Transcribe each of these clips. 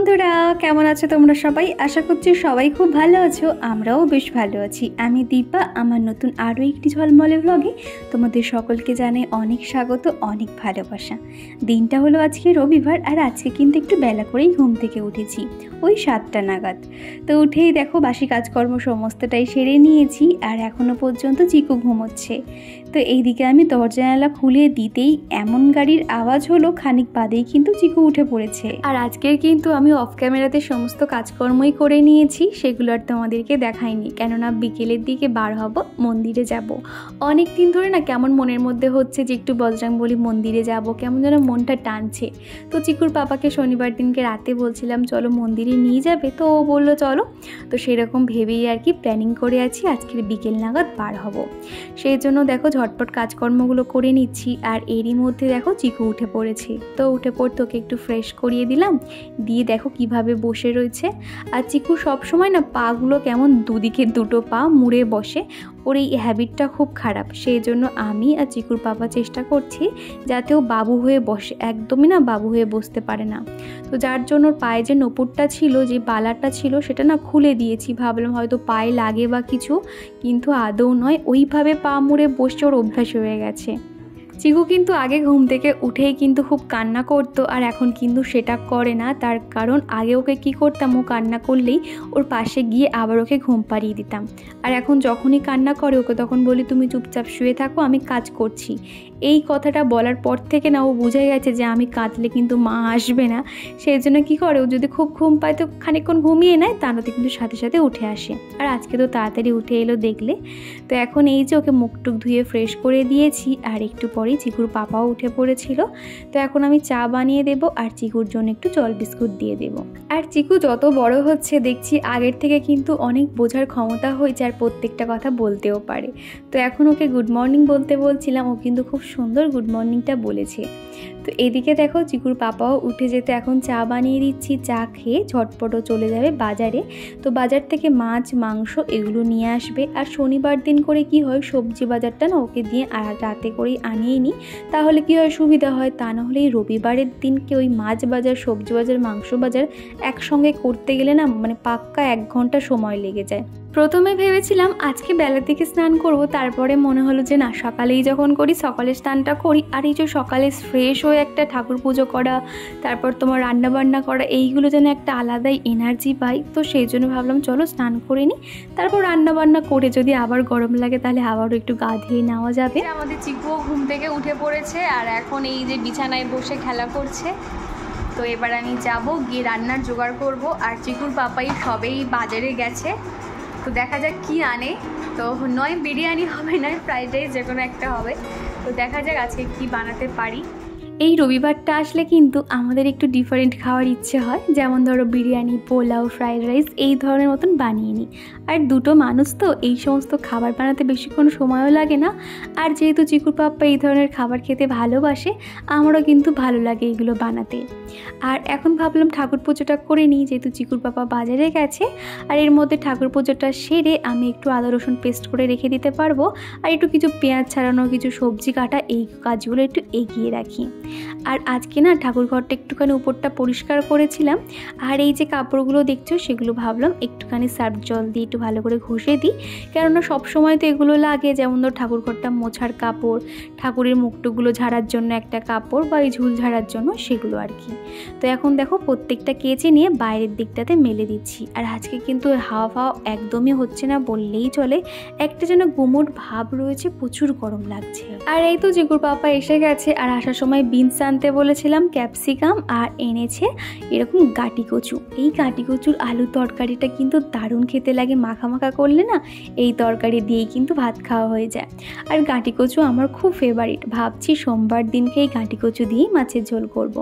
বন্ধুরা, কেমন আছো তোমরা সবাই? আশা করছি সবাই খুব ভালো আছো। আমরাও বেশ ভালো আছি। আমি দীপা। আমার নতুন আরও একটি ঝলমলে ব্লগে তোমাদের সকলকে জানাই অনেক স্বাগত, অনেক ভালোবাসা। দিনটা হলো আজকে রবিবার, আর আজকে কিন্তু একটু বেলা করেই ঘুম থেকে উঠেছি, ওই 7টা নাগাদ। তো উঠেই দেখো বাসি কাজকর্ম সমস্তটাই সেরে নিয়েছি, আর এখনও পর্যন্ত চিকু ঘুমোচ্ছে। তো এইদিকে আমি দরজা জানালা খুলে দিতেই এমন গাড়ির আওয়াজ হলো, খানিক বাদেই কিন্তু চিকু উঠে পড়েছে। আর আজকের কিন্তু আমি অফ ক্যামেরাতে সমস্ত কাজকর্মই করে নিয়েছি, সেগুলো আর তোমাদেরকে দেখাইনি, কেননা বিকেলের দিকে বার হব, মন্দিরে যাব। অনেক দিন ধরে না কেমন মনের মধ্যে হচ্ছে যে একটু বজরংবলী মন্দিরে যাব, কেমন যেন মনটা টানছে। তো চিকুর পাপাকে শনিবার দিনকে রাতে বলছিলাম চলো মন্দিরে নিয়ে যাবে, তো ও বললো চলো। তো সেরকম ভেবেই আর কি প্ল্যানিং করে আছি আজকের বিকেল নাগাদ বার হব। সেই জন্য দেখো ঝটপট কাজকর্মগুলো করে নিচ্ছি, আর এরই মধ্যে দেখো চিকু উঠে পড়েছে। তো উঠে পড়তে ওকে একটু ফ্রেশ করিয়ে দিলাম, দিয়ে দেখো কিভাবে বসে রয়েছে। আর চিকু সবসময় না পাগুলো কেমন দুদিকে দুটো পা মুড়ে বসে, ওর এই হ্যাবিটটা খুব খারাপ। সেই জন্য আমি আর চিকুর পাপা চেষ্টা করছি যাতে ও বাবু হয়ে বসে, একদমই না বাবু হয়ে বসতে পারে না। তো যার জন্য ওর পায়ে যে নপুরটা ছিল, যে বালাটা ছিল, সেটা না খুলে দিয়েছি। ভাবলাম হয়তো পায়ে লাগে বা কিছু, কিন্তু আদৌ নয়, ওইভাবে পা মুড়ে বসে ওর অভ্যাস হয়ে গেছে। চিকু কিন্তু আগে ঘুম থেকে উঠেই কিন্তু খুব কান্না করতো, আর এখন কিন্তু সেটা করে না। তার কারণ আগে ওকে কি করতাম, ও কান্না করলেই ওর পাশে গিয়ে আবার ওকে ঘুম পাড়িয়ে দিতাম। আর এখন যখনই কান্না করে ওকে তখন বলি তুমি চুপচাপ শুয়ে থাকো, আমি কাজ করছি। এই কথাটা বলার পর থেকে না ও বুঝে গেছে যে আমি কাঁদলে কিন্তু মা আসবে না। সেই জন্য কী করে, ও যদি খুব ঘুম পায় তো খানিকক্ষণ ঘুমিয়ে নেয়, তা নয়তো কিন্তু সাথে সাথে উঠে আসে। আর আজকে তো তাড়াতাড়ি উঠে এলো দেখলে। তো এখন এই যে ওকে মুখটুক ধুয়ে ফ্রেশ করে দিয়েছি, আর একটু পরেই চিকুর পাপাও উঠে পড়েছিল। তো এখন আমি চা বানিয়ে দেবো, আর চিকুর জন্য একটু জল বিস্কুট দিয়ে দেবো। আর চিকু যত বড় হচ্ছে দেখছি আগের থেকে কিন্তু অনেক বোঝার ক্ষমতা হয়েছে, আর প্রত্যেকটা কথা বলতেও পারে। তো এখন ওকে গুড মর্নিং বলতে বলছিলাম, ও কিন্তু খুব সুন্দর গুড মর্নিংটা বলেছে। তো এদিকে দেখো চিকুর পাপাও উঠে যেতে এখন চা বানিয়ে দিচ্ছি। চা খেয়ে ঝটপটও চলে যাবে বাজারে। তো বাজার থেকে মাছ মাংস এগুলো নিয়ে আসবে। আর শনিবার দিন করে কি হয়, সবজি বাজারটা না ওকে দিয়ে আর রাতে করেই আনিয়ে নিই, তাহলে কি হয় সুবিধা হয়। তা নাহলে এই রবিবারের দিনকে ওই মাছ বাজার সবজি বাজার মাংস বাজার একসঙ্গে করতে গেলে না মানে পাক্কা 1 ঘন্টা সময় লেগে যায়। প্রথমে ভেবেছিলাম আজকে বেলার দিকে স্নান করব, তারপরে মনে হলো যে না, সকালেই যখন করি সকালে স্নানটা করি। আর এই যে সকালে ফ্রেশ হয়ে একটা ঠাকুর পুজো করা, তারপর তোমার রান্নাবান্না করা, এইগুলো যেন একটা আলাদাই এনার্জি পাই। তো সেই জন্য ভাবলাম চলো স্নান করে নিই, তারপর রান্নাবান্না করে যদি আবার গরম লাগে তাহলে আবারও একটু গা ধুয়ে নেওয়া যাবে। আমাদের চিকুও ঘুম থেকে উঠে পড়েছে, আর এখন এই যে বিছানায় বসে খেলা করছে। তো এবার আমি যাব গিয়ে রান্নার জোগাড় করব। আর চিকুর পাপাই সবেই বাজারে গেছে, তো দেখা যাক কি আনে। তো নয় বিরিয়ানি হবে, নয় ফ্রাইড রাইস, যে কোনো একটা হবে। তো দেখা যাক আজকে কি বানাতে পারি। এই রবিবারটা আসলে কিন্তু আমাদের একটু ডিফারেন্ট খাওয়ার ইচ্ছে হয়, যেমন ধরো বিরিয়ানি, পোলাও, ফ্রাইড রাইস এই ধরনের মতন বানিয়ে নিই। আর দুটো মানুষ তো এই সমস্ত খাবার বানাতে বেশিক্ষণ সময়ও লাগে না। আর যেহেতু চিকুর পাপ্পা এই ধরনের খাবার খেতে ভালোবাসে, আমারও কিন্তু ভালো লাগে এগুলো বানাতে। আর এখন ভাবলাম ঠাকুর পুজোটা করে নিই, যেহেতু চিকুর পাপা বাজারে গেছে। আর এর মধ্যে ঠাকুর পুজোটা সেরে আমি একটু আদা রসুন পেস্ট করে রেখে দিতে পারবো, আর একটু কিছু পেঁয়াজ ছাড়ানো, কিছু সবজি কাটা, এই কাজগুলো একটু এগিয়ে রাখি। আর আজকে না ঠাকুর ঘরটা একটুখানি উপরটা পরিষ্কার করেছিলাম, আর এই যে কাপড়গুলো দেখছো সেগুলো ভাবলাম একটুখানি সার্ফ জল দিয়ে একটু ভালো করে ঘষে দিই, কেননা সবসময় তো এগুলো লাগে। যেমন ধর ঠাকুর ঘরটা মোছার কাপড়, ঠাকুরের মুখটুকগুলো ঝাড়ার জন্য একটা কাপড়, বা এই ঝুল ঝাড়ার জন্য, সেগুলো আর কি। তো এখন দেখো প্রত্যেকটা কেচে নিয়ে বাইরের দিকটাতে মেলে দিচ্ছি। আর আজকে কিন্তু হাওয়া ফাওয়া একদমই হচ্ছে না বললেই চলে, একটা যেন গুমোট ভাব রয়েছে, প্রচুর গরম লাগছে। আর এই তো চিকুর পাপা এসে গেছে, আর আসার সময় বিনস আনতে বলেছিলাম, ক্যাপসিকাম, আর এনেছে এরকম গাটি কচু। এই গাটি কচুর আলু তরকারিটা কিন্তু দারুণ খেতে লাগে, মাখা মাখা করলে না এই তরকারি দিয়েই কিন্তু ভাত খাওয়া হয়ে যায়। আর গাটি কচু আমার খুব ফেভারিট, ভাবছি সোমবার দিনকে এই গাটি কচু দিয়েই মাছের ঝোল করব।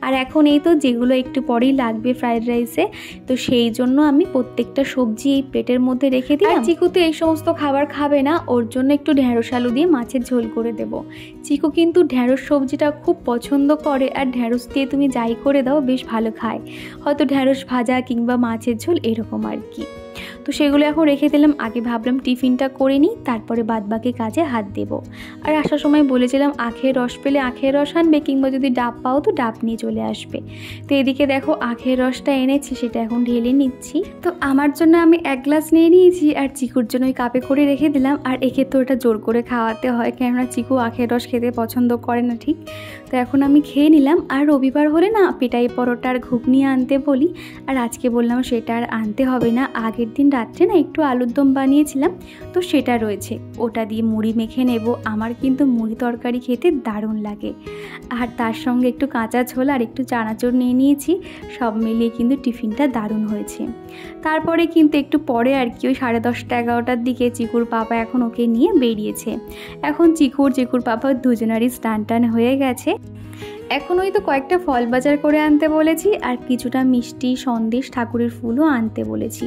আর এখন এই তো যেগুলো একটু পরেই লাগবে ফ্রাইড রাইসে, তো সেই জন্য আমি প্রত্যেকটা সবজি এই প্লেটের মধ্যে রেখে দিই। আর চিকু তো এই সমস্ত খাবার খাবে না, ওর জন্য একটু ঢেঁড়স আলু দিয়ে মাছের ঝোল করে দেব। চিকু কিন্তু ঢেঁড়স সবজিটা খুব পছন্দ করে, আর ঢেঁড়স দিয়ে তুমি যাই করে দাও বেশ ভালো খায়, হয়তো ঢেঁড়স ভাজা কিংবা মাছের ঝোল এরকম আর কি। তো সেগুলো এখন রেখে দিলাম। আগে ভাবলাম টিফিনটা করে নিই, তারপরে বাদবাকি কাজে হাত দেব। আর আসার সময় বলেছিলাম আখের রস পেলে আখের রস আনবে, কিংবা যদি ডাব পাও তো ডাব নিয়ে চলে আসবে। তো এদিকে দেখো আখের রসটা এনেছি, সেটা এখন ঢেলে নিচ্ছি। তো আমার জন্য আমি 1 গ্লাস নিয়ে নিয়েছি, আর চিকুর জন্য ওই কাপে করে রেখে দিলাম। আর একে তো ওটা জোর করে খাওয়াতে হয়, কেননা চিকু আখের রস খেতে পছন্দ করে না ঠিক। তো এখন আমি খেয়ে নিলাম। আর রবিবার হলে না পেটাই পরোটা আর ঘুগনি আনতে বলি, আর আজকে বললাম সেটা আর আনতে হবে না। আগের দিন রাত্রে না একটু আলুর দম বানিয়েছিলাম, তো সেটা রয়েছে, ওটা দিয়ে মুড়ি মেখে নেব। আমার কিন্তু মুড়ি তরকারি খেতে দারুণ লাগে। আর তার সঙ্গে একটু কাঁচা ঝোল আর একটু চানাচুর নিয়ে নিয়েছি, সব মিলিয়ে কিন্তু টিফিনটা দারুণ হয়েছে। তারপরে কিন্তু একটু পরে আর কি ওই 10:30-11টার দিকে চিকুর পাপা এখন ওকে নিয়ে বেরিয়েছে। এখন চিকুর পাপা দুজনারই স্নান টান হয়ে গেছে। এখন ওই তো কয়েকটা ফল বাজার করে আনতে বলেছি, আর কিছুটা মিষ্টি সন্দেশ ঠাকুরের ফুলও আনতে বলেছি।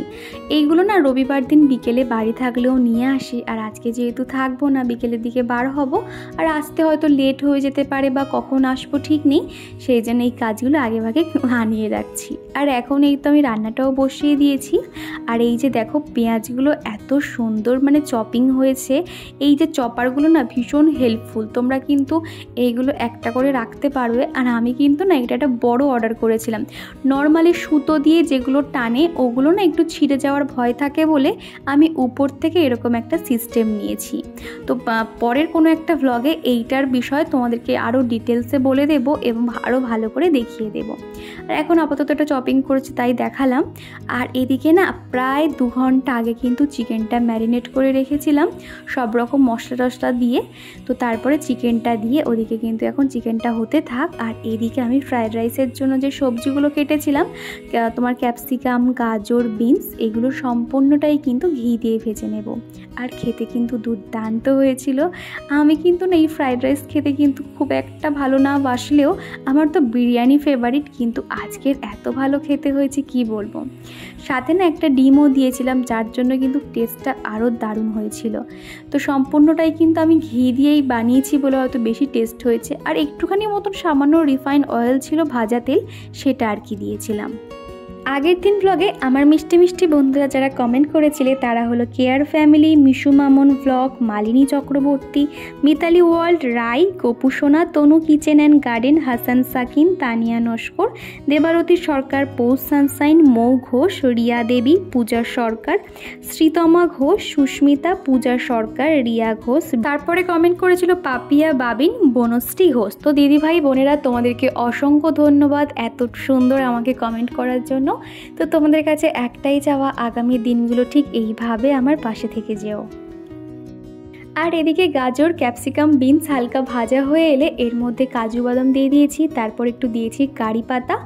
এইগুলো না রবিবার দিন বিকেলে বাড়ি থাকলেও নিয়ে আসি, আর আজকে যেহেতু থাকবো না, বিকেলের দিকে বার হব, আর আসতে হয়তো লেট হয়ে যেতে পারে বা কখন আসবো ঠিক নেই, সেই জন্য এই কাজগুলো আগেভাগে আনিয়ে রাখছি। আর এখন এই তো আমি রান্নাটাও বসিয়ে দিয়েছি। আর এই যে দেখো পেঁয়াজগুলো এত সুন্দর মানে চপিং হয়েছে, এই যে চপারগুলো না ভীষণ হেল্পফুল, তোমরা কিন্তু এইগুলো একটা করে রাখতে পারো। আর আমি কিন্তু না এটা একটা বড় অর্ডার করেছিলাম। নর্মালি সুতো দিয়ে যেগুলো টানে ওগুলো না একটু ছিঁড়ে যাওয়ার ভয় থাকে বলে আমি উপর থেকে এরকম একটা সিস্টেম নিয়েছি। তো পরের কোনো একটা ভ্লগে এইটার বিষয়ে তোমাদেরকে আরও ডিটেলসে বলে দেব এবং আরও ভালো করে দেখিয়ে দেব। আর এখন আপাতত এটা চপিং করেছি তাই দেখালাম। আর এদিকে না প্রায় 2 ঘন্টা আগে কিন্তু চিকেনটা ম্যারিনেট করে রেখেছিলাম সব রকম মশলা টশলা দিয়ে। তো তারপরে চিকেনটা দিয়ে ওদিকে কিন্তু এখন চিকেনটা হতে থাক। আর এদিকে আমি ফ্রাইড রাইসের জন্য যে সবজিগুলো কেটেছিলাম, তোমার ক্যাপসিকাম, গাজর, বিনস, এগুলো সম্পূর্ণটাই কিন্তু ঘি দিয়ে ভেজে নেব। আর খেতে কিন্তু দুর্দান্ত হয়েছিল। আমি কিন্তু না এই ফ্রাইড রাইস খেতে কিন্তু খুব একটা ভালো না বাসলেও আমার তো বিরিয়ানি ফেভারিট, কিন্তু আজকের এত ভালো খেতে হয়েছে কি বলবো। সাথে না একটা ডিমও দিয়েছিলাম, যার জন্য কিন্তু টেস্টটা আরও দারুণ হয়েছিল। তো সম্পূর্ণটাই কিন্তু আমি ঘি দিয়েই বানিয়েছি বলে হয়তো বেশি টেস্ট হয়েছে। আর একটুখানি মতন সামান্য রিফাইন্ড অয়েল ছিল, ভাজা তেল, সেটা আর কি দিয়েছিলাম। আগের দিন ব্লগে আমার মিষ্টি মিষ্টি বন্ধুরা যারা কমেন্ট করেছিলে তারা হলো Care Family, Mishu Mamon Blog, Malini Chakraborty, Mitali World, Rai, Gopu Sona, Tanu Kitchen and Garden, Hasan Sakin, Tania Naskar, Debarati Sarkar, Poush Sunshine, Mou Ghosh, Riya Devi, Puja Sarkar, Sritama Ghosh, Susmita, Puja Sarkar, Riya Ghosh. তারপরে কমেন্ট করেছিল পাপিয়া, বাবিন, বনশ্রী ঘোষ। তো দিদিভাই বোনেরা তোমাদেরকে অসংখ্য ধন্যবাদ এত সুন্দর আমাকে কমেন্ট করার জন্য। তো তোমাদের কাছে একটাই চাওয়া, আগামী দিনগুলো ঠিক এইভাবে আমার পাশে থেকে যেও। আর এদিকে গাজর, ক্যাপসিকাম, বিনস হালকা ভাজা হয়ে এলে এর মধ্যে কাজু বাদাম দিয়ে দিয়েছি, তারপর একটু দিয়েছি কারি পাতা,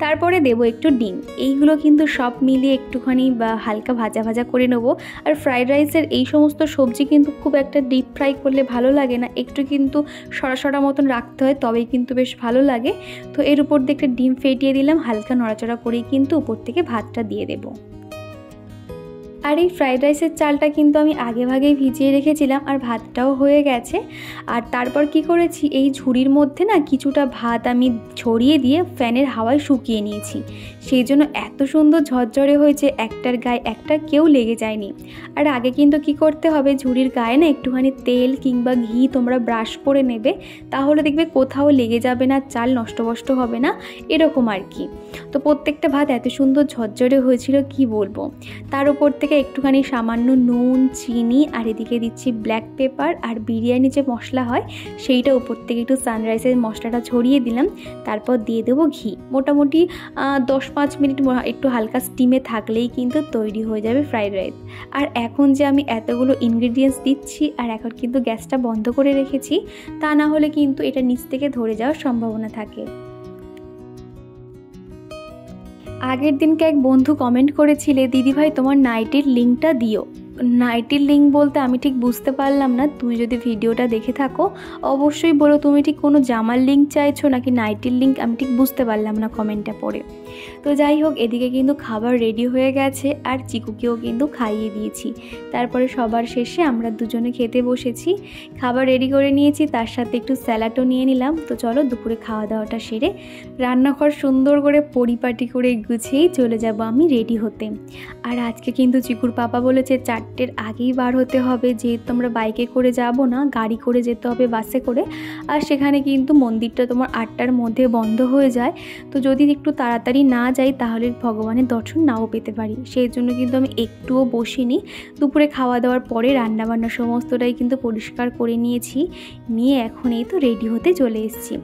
তারপরে দেবো একটু ডিম। এইগুলো কিন্তু সব মিলিয়ে একটুখানি বা হালকা ভাজা ভাজা করে নেবো। আর ফ্রাইড রাইসের এই সমস্ত সবজি কিন্তু খুব একটা ডিপ ফ্রাই করলে ভালো লাগে না, একটু কিন্তু সরা সরা মতন রাখতে হয়, তবেই কিন্তু বেশ ভালো লাগে। তো এর উপর দিয়ে একটা ডিম ফেটিয়ে দিলাম, হালকা নড়াচড়া করেই কিন্তু উপর থেকে ভাতটা দিয়ে দেবো। আর এই ফ্রাইড রাইসের চালটা কিন্তু আমি আগেভাগেই ভিজিয়ে রেখেছিলাম, আর ভাতটাও হয়ে গেছে। আর তারপর কি করেছি, এই ঝুড়ির মধ্যে না কিছুটা ভাত আমি ছড়িয়ে দিয়ে ফ্যানের হাওয়ায় শুকিয়ে নিয়েছি, সেই জন্য এত সুন্দর ঝরঝরে হয়েছে, একটার গায়ে একটা কেউ লেগে যায়নি। আর আগে কিন্তু কি করতে হবে, ঝুড়ির গায়ে না একটুখানি তেল কিংবা ঘি তোমরা ব্রাশ করে নেবে, তাহলে দেখবে কোথাও লেগে যাবে না, চাল নষ্ট হবে না, এরকম আর কি। তো প্রত্যেকটা ভাত এত সুন্দর ঝরঝরে হয়েছিল কি বলবো। তার উপর থেকে একটুখানি সামান্য নুন, চিনি, আর এদিকে দিচ্ছি ব্ল্যাক পেপার, আর বিরিয়ানি যে মশলা হয় সেইটা উপর থেকে একটু সানরাইসের মশলাটা ছড়িয়ে দিলাম। তারপর দিয়ে দেবো ঘি। মোটামুটি 10-5 মিনিট একটু হালকা স্টিমে থাকলেই কিন্তু তৈরি হয়ে যাবে ফ্রাইড রাইস। আর এখন যে আমি এতগুলো ইনগ্রিডিয়েন্টস দিচ্ছি, আর এখন কিন্তু গ্যাসটা বন্ধ করে রেখেছি, তা না হলে কিন্তু এটা নিচ থেকে ধরে যাওয়ার সম্ভাবনা থাকে। আগের দিনকে এক বন্ধু কমেন্ট করেছিলে দিদিভাই তোমার নাইটির লিঙ্কটা দিও, নাইটির লিঙ্ক বলতে আমি ঠিক বুঝতে পারলাম না, তুমি যদি ভিডিওটা দেখে থাকো অবশ্যই বলো তুমি ঠিক কোনো জামার লিঙ্ক চাইছো নাকি নাইটির লিঙ্ক, আমি ঠিক বুঝতে পারলাম না কমেন্টটা পড়ে। তো যাই হোক, এদিকে কিন্তু খাবার রেডি হয়ে গেছে আর চিকুকেও কিন্তু খাইয়ে দিয়েছি। তারপরে সবার শেষে আমরা দুজনে খেতে বসেছি, খাবার রেডি করে নিয়েছি, তার সাথে একটু স্যালাডও নিয়ে নিলাম। তো চলো দুপুরে খাওয়া দাওয়াটা সেরে রান্নাঘর সুন্দর করে পরিপাটি করে গুছিয়েই চলে যাব আমি রেডি হতে। আর আজকে কিন্তু চিকুর পাপা বলেছে 4টের আগেই বার হতে হবে, যেহেতু আমরা বাইকে করে যাব না, গাড়ি করে যেতে হবে, বাসে করে। আর সেখানে কিন্তু মন্দিরটা তোমার 8টার মধ্যে বন্ধ হয়ে যায়। তো যদি একটু তাড়াতাড়ি না যাই তাহলে ভগবানের দর্শন নাও পেতে পারি। সেই জন্য কিন্তু আমি একটুও বসিনি। দুপুরে খাওয়া দাওয়ার পরে রান্নাবান্না সমস্তটাই কিন্তু পরিষ্কার করে নিয়েছি, নিয়ে এখন এই তো রেডি হতে চলে এসেছি।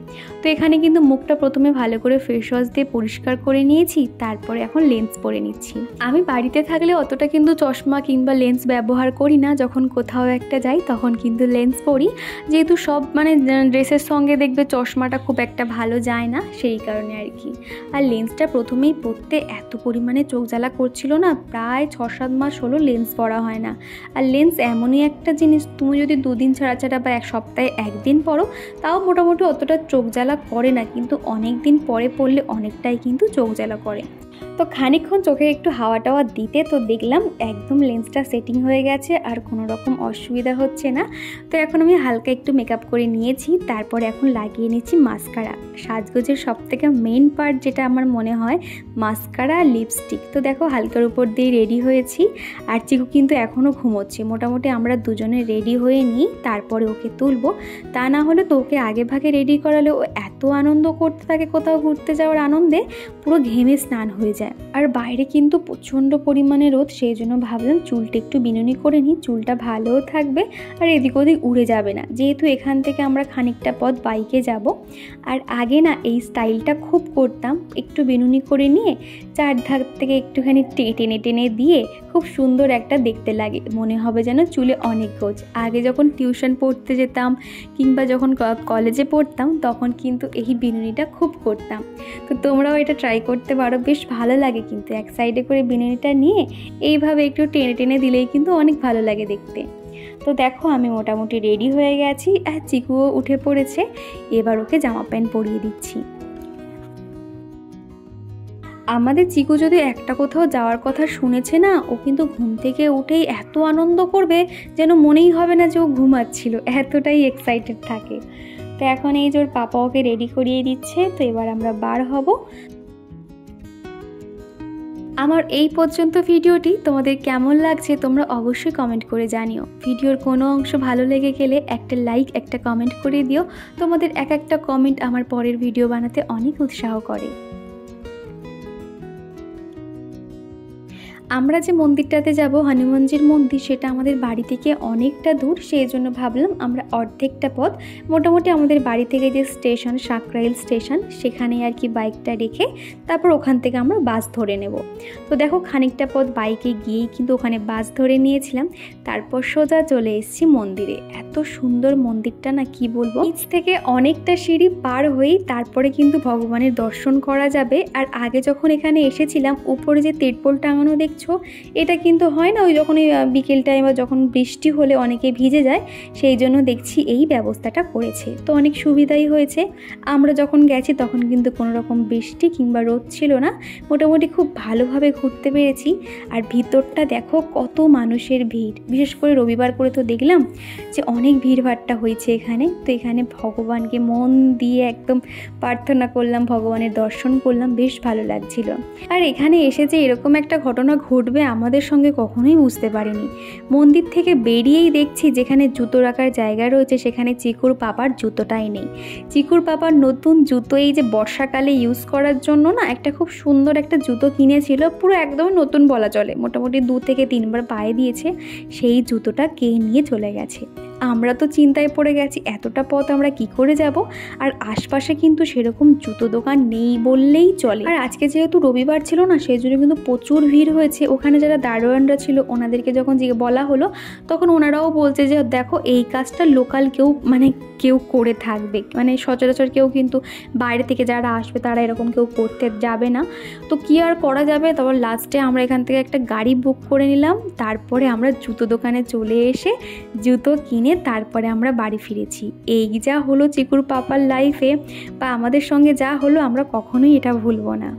তো এখানে কিন্তু মুখটা প্রথমে ভালো করে ফেস ওয়াশ দিয়ে পরিষ্কার করে নিয়েছি, তারপরে এখন লেন্স পরে নিচ্ছি। আমি বাড়িতে থাকলে অতটা কিন্তু চশমা কিংবা লেন্স ব্যবহার করি না, যখন কোথাও একটা যাই তখন কিন্তু লেন্স পরি, যেহেতু সব ড্রেসের সঙ্গে দেখবে চশমাটা খুব একটা ভালো যায় না, সেই কারণে আর কি। আর লেন্সটা প্রথমেই পরতে এত পরিমাণে চোখ জ্বালা করছিল না, প্রায় 6-7 মাস হলো লেন্স পরা হয় না। আর লেন্স এমনই একটা জিনিস, তুমি যদি 2 দিন ছাড়া ছাড়া বা 1 সপ্তাহে 1 দিন পরো তাও মোটামুটি অতটা চোখ জ্বালা করে না, কিন্তু অনেক দিন পরে পরলে অনেকটাই কিন্তু চোখ জ্বালা করে। তো খানিকক্ষণ চোখে একটু হাওয়া টাওয়া দিতে তো দেখলাম একদম লেন্সটা সেটিং হয়ে গেছে আর কোনো রকম অসুবিধা হচ্ছে না। তো এখন আমি হালকা একটু মেকআপ করে নিয়েছি, তারপর এখন লাগিয়ে নিচ্ছি মাস্কারা। সাজগোজের সবথেকে মেন পার্ট যেটা আমার মনে হয় মাস্কারা আর লিপস্টিক। তো দেখো হালকার উপর দিয়ে রেডি হয়েছি, আর চিকু কিন্তু এখনও ঘুমোচ্ছে। মোটামুটি আমরা দুজনে রেডি হয়ে নিই, তারপরে ওকে তুলবো। তা না হলে তো ওকে আগে ভাগে রেডি করালে ও এত আনন্দ করতে থাকে কোথাও ঘুরতে যাওয়ার আনন্দে, পুরো ঘেমে স্নান হয়ে যায়। আর বাইরে কিন্তু প্রচণ্ড পরিমাণে রোদ, সেই জন্য ভাবলাম চুলটা একটু বিনুনি করে নিই, চুলটা ভালোও থাকবে আর এদিক ওদিক উড়ে যাবে না, যেহেতু এখান থেকে আমরা খানিকটা পথ বাইকে যাব। আর আগে না এই স্টাইলটা খুব করতাম, একটু বিনুনি করে নিয়ে চারধার থেকে একটুখানি টেনে টেনে দিয়ে খুব সুন্দর একটা দেখতে লাগে, মনে হবে যেন চুলে অনেক গোছ। আগে যখন টিউশন পড়তে যেতাম কিংবা যখন কলেজে পড়তাম তখন কিন্তু এই বিনুনিটা খুব করতাম। তো তোমরাও এটা ট্রাই করতে পারো, বেশ ভালো লাগে কিন্তু। এক সাইডে করে বিনুনিটা নিয়ে এইভাবে একটু টেনে টেনে দিলেই কিন্তু অনেক ভালো লাগে দেখতে। তো দেখো আমি মোটামুটি রেডি হয়ে গেছি আর চিকুও উঠে পড়েছে, এবার ওকে জামা প্যান্ট পরিয়ে দিচ্ছি। আমাদের চিকু যদি একটা কোথাও যাওয়ার কথা শুনেছে না, ও কিন্তু ঘুম থেকে উঠেই এত আনন্দ করবে যেন মনেই হবে না যে ও ঘুমাচ্ছিল, এতটাই এক্সাইটেড থাকে। তো এখন এই যে ওর পাপা ওকে রেডি করিয়ে দিচ্ছে, তো এবার আমরা বার হব। আমার এই পর্যন্ত ভিডিওটি তোমাদের কেমন লাগছে তোমরা অবশ্যই কমেন্ট করে জানিও। ভিডিওর কোনো অংশ ভালো লেগে গেলে একটা লাইক একটা কমেন্ট করে দিও, তোমাদের এক একটা কমেন্ট আমার পরের ভিডিও বানাতে অনেক উৎসাহ করে। আমরা যে মন্দিরটাতে যাব হনুমানজির মন্দির, সেটা আমাদের বাড়ি থেকে অনেকটা দূর, সেই জন্য ভাবলাম আমরা অর্ধেকটা পথ মোটামুটি আমাদের বাড়ি থেকে যে স্টেশন সাকরাইল স্টেশন সেখানে আর কি বাইকটা রেখে তারপর ওখান থেকে আমরা বাস ধরে নেব। তো দেখো খানিকটা পথ বাইকে গিয়েই কিন্তু ওখানে বাস ধরে নিয়েছিলাম, তারপর সোজা চলে এসেছি মন্দিরে। এত সুন্দর মন্দিরটা না কি বলবো, নিচ থেকে অনেকটা সিঁড়ি পার হয়েই তারপরে কিন্তু ভগবানের দর্শন করা যাবে। আর আগে যখন এখানে এসেছিলাম উপরে যে তিরপল টাঙানো দেখছো, এটা কিন্তু হয় না ওই যখন বিকেল টাইম বা যখন বৃষ্টি হলে অনেকে ভিজে যায়, সেই জন্য দেখছি এই ব্যবস্থাটা করেছে, তো অনেক সুবিধাই হয়েছে। আমরা যখন গেছি তখন কিন্তু কোনো রকম বৃষ্টি কিংবা রোদ ছিল না, মোটামুটি খুব ভালোভাবে ঘুরতে পেরেছি। আর ভিতরটা দেখো কত মানুষের ভিড়, বিশেষ করে রবিবার করে তো দেখলাম যে অনেক ভিড়ভাট্টা হয়েছে এখানে। তো এখানে ভগবানকে মন দিয়ে একদম প্রার্থনা করলাম, ভগবানের দর্শন করলাম, বেশ ভালো লাগছিল। আর এখানে এসে যে এরকম একটা ঘটনা ঘটবে আমাদের সঙ্গে কখনোই বুঝতে পারিনি। মন্দির থেকে বেরিয়েই দেখছি যেখানে জুতো রাখার জায়গা রয়েছে সেখানে চিকুর পাপার জুতোটাই নেই। চিকুর পাপার নতুন জুতো এই যে বর্ষাকালে ইউজ করার জন্য না একটা খুব সুন্দর একটা জুতো কিনেছিল, পুরো একদম নতুন বলা চলে, মোটামুটি 2 থেকে 3 বার পায়ে দিয়েছে, সেই জুতোটা কে নিয়ে চলে গেছে। আমরা তো চিন্তায় পড়ে গেছি, এতটা পথ আমরা কি করে যাব। আর আশপাশে কিন্তু সেরকম জুতো দোকান নেই বললেই চলে। আর আজকে যেহেতু রবিবার ছিল না, সেই জন্য কিন্তু প্রচুর ভিড় হয়েছে। ওখানে যারা দারোয়ানরা ছিল ওনাদেরকে যখন বলা হলো, তখন ওনারাও বলছে যে দেখো এই কাজটা লোকাল কেউ করে থাকবে, সচরাচর কেউ কিন্তু বাইরে থেকে যারা আসবে তারা এরকম কেউ করতে যাবে না। তো কি আর করা যাবে, তারপর লাস্টে আমরা এখান থেকে একটা গাড়ি বুক করে নিলাম। তারপরে আমরা জুতো দোকানে চলে এসে জুতো কিনে তারপরে আমরা বাড়ি ফিরেছি। এই যা হলো চিকুর পাপার লাইফে, বা আমাদের সঙ্গে যা হলো, আমরা কখনোই এটা ভুলবো না।